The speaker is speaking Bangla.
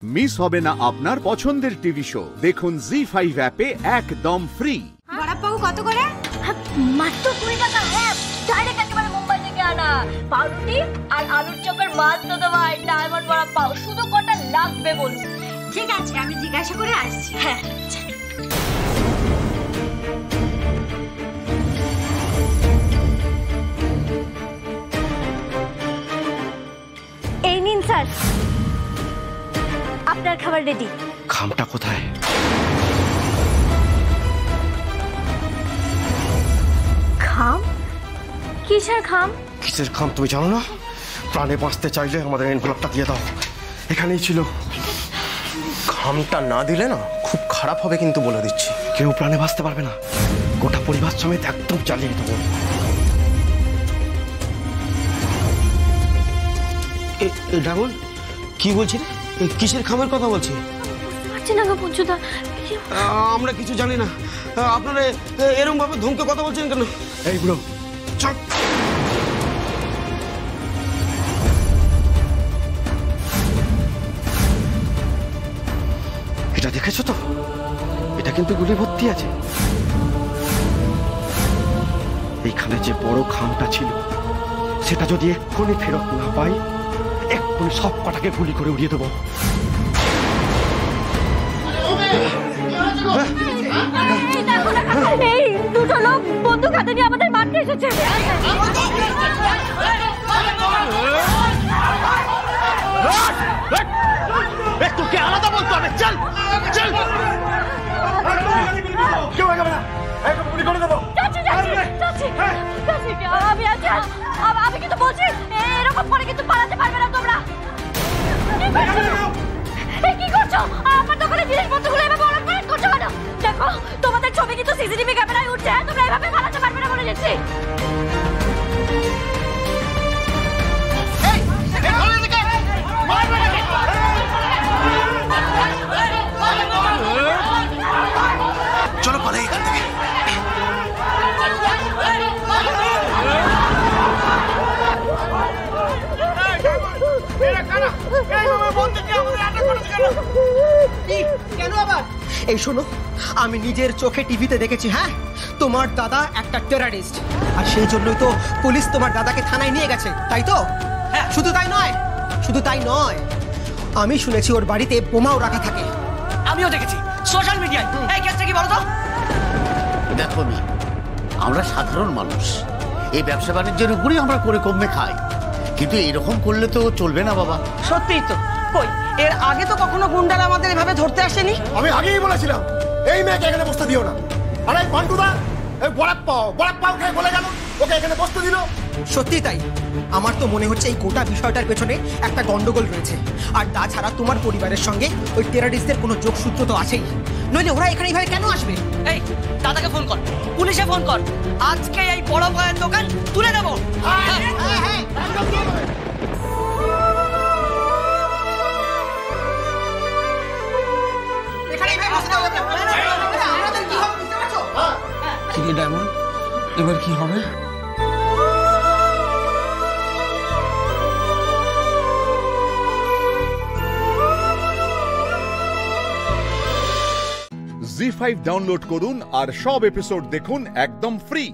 মিস হবে না আপনার পছন্দের টিভি শো। দেখুন জি5 অ্যাপে একদম ফ্রি। বড়াপাউ কত করে? মাত্র 20 টাকা। হ্যাঁ, ডাইরেক্ট একেবারে মুম্বাই থেকে আনা। পাউরুটি আর আলুর চপের মাছ তো তোমার ডায়মন্ড বড়াপাউ। শুধু কটা লাগবে বলুন? ঠিক আছে, আমি জিজ্ঞাসা করে আসছি। হ্যাঁ, এই নিন স্যার, আপনার খাবার রেডি। খামটা কোথায়? খাম? কিসের খাম? কিসের খাম তুমি জানো না? প্রাণে বাঁচতে চাইলে আমাদের এনভেলপটা দিয়ে দাও, এখানেই ছিল। খামটা না দিলে না খুব খারাপ হবে কিন্তু বলে দিচ্ছি। কেউ প্রাণে বাঁচতে পারবে না, গোটা পরিবার সমেত একদম চালিয়ে দেবো। ডায়মন্ড কি বলছি রে? কিসের খামের কথা বলছি? বুঝতে পারছি না গো পঞ্চুদা। আমরা কিছু জানি না। আপনারা এরকম ভাবে ধমকে কথা বলছেন কেন? এই বুড়ো চুপ! এটা দেখেছো তো? এটা কিন্তু গুলি ভর্তি আছে। এইখানে যে বড় খামটা ছিল, সেটা যদি এক্ষুনি ফেরত না পাই, এক্ষুনি সব কটাকে গুলি করে উড়িয়ে দেবো। এই দুটো লোক বন্দুক হাতে নিয়ে আমাদের মারতে এসেছে। তোকে আলাদা বলতে হবে। চল চল, কেউ আগাবে না, গুলি করে দেবো। আমি কিন্তু বলছি, এরকম করে কিন্তু পালাতে পারবে না তোমরা। কি করছো? আমার দোকানে জিনিসপত্রগুলো এভাবে ওলট পালট করছো কেন? দেখো, তোমাদের ছবি কিন্তু সিসিটিভি ক্যামেরায় উঠছে। তোমরা এভাবে পালাতে পারবে না বলে দিচ্ছি। চলো পালাই এখান থেকে। এই শোনো, আমি নিজের চোখে টিভিতে দেখেছি। হ্যাঁ, তোমার দাদা একটা টেররিস্ট, আর সেই জন্যই তো পুলিশ তোমার দাদাকে থানায় নিয়ে গেছে, তাই তো? শুধু তাই নয়, আমি শুনেছি ওর বাড়িতে বোমাও রাখা থাকে। আমিও দেখেছি সোশ্যাল মিডিয়ায়। এই কেসটা কি বলো তো? দেখো আমরা সাধারণ মানুষ, এই ব্যবসা বাণিজ্যের উপরই আমরা করে কমে খাই, কিন্তু এরকম করলে তো চলবে না বাবা। সত্যিই তো। কই, এর আগে তো কখনো গুন্ডারা আমাদের এভাবে ধরতে আসেনি। আমি আগেই বলেছিলাম এই মেয়েকে এখানে বসতে দিও না। আর এই পান্ডুদা এই বড়াপ্পাও খেয়ে বলে গেল, ওকে এখানে বসতে দিল। সত্যি তাই। আমার তো মনে হচ্ছে এই গোটা বিষয়টার পেছনে একটা গন্ডগোল রয়েছে। আর তাছাড়া তোমার পরিবারের সঙ্গে ওই টেররিস্টদের কোনো যোগসূত্র তো আছেই, নইলে ওরা এখানে এইভাবে কেন আসবে? এই দাদাকে ফোন কর, পুলিশে ফোন কর। আজকে এই বড় ভাইয়ের দোকান তুলে দেবো। ডায়মন্ড, এবার কি হবে? জি5 ডাউনলোড করুন আর সব এপিসোড দেখুন একদম ফ্রি।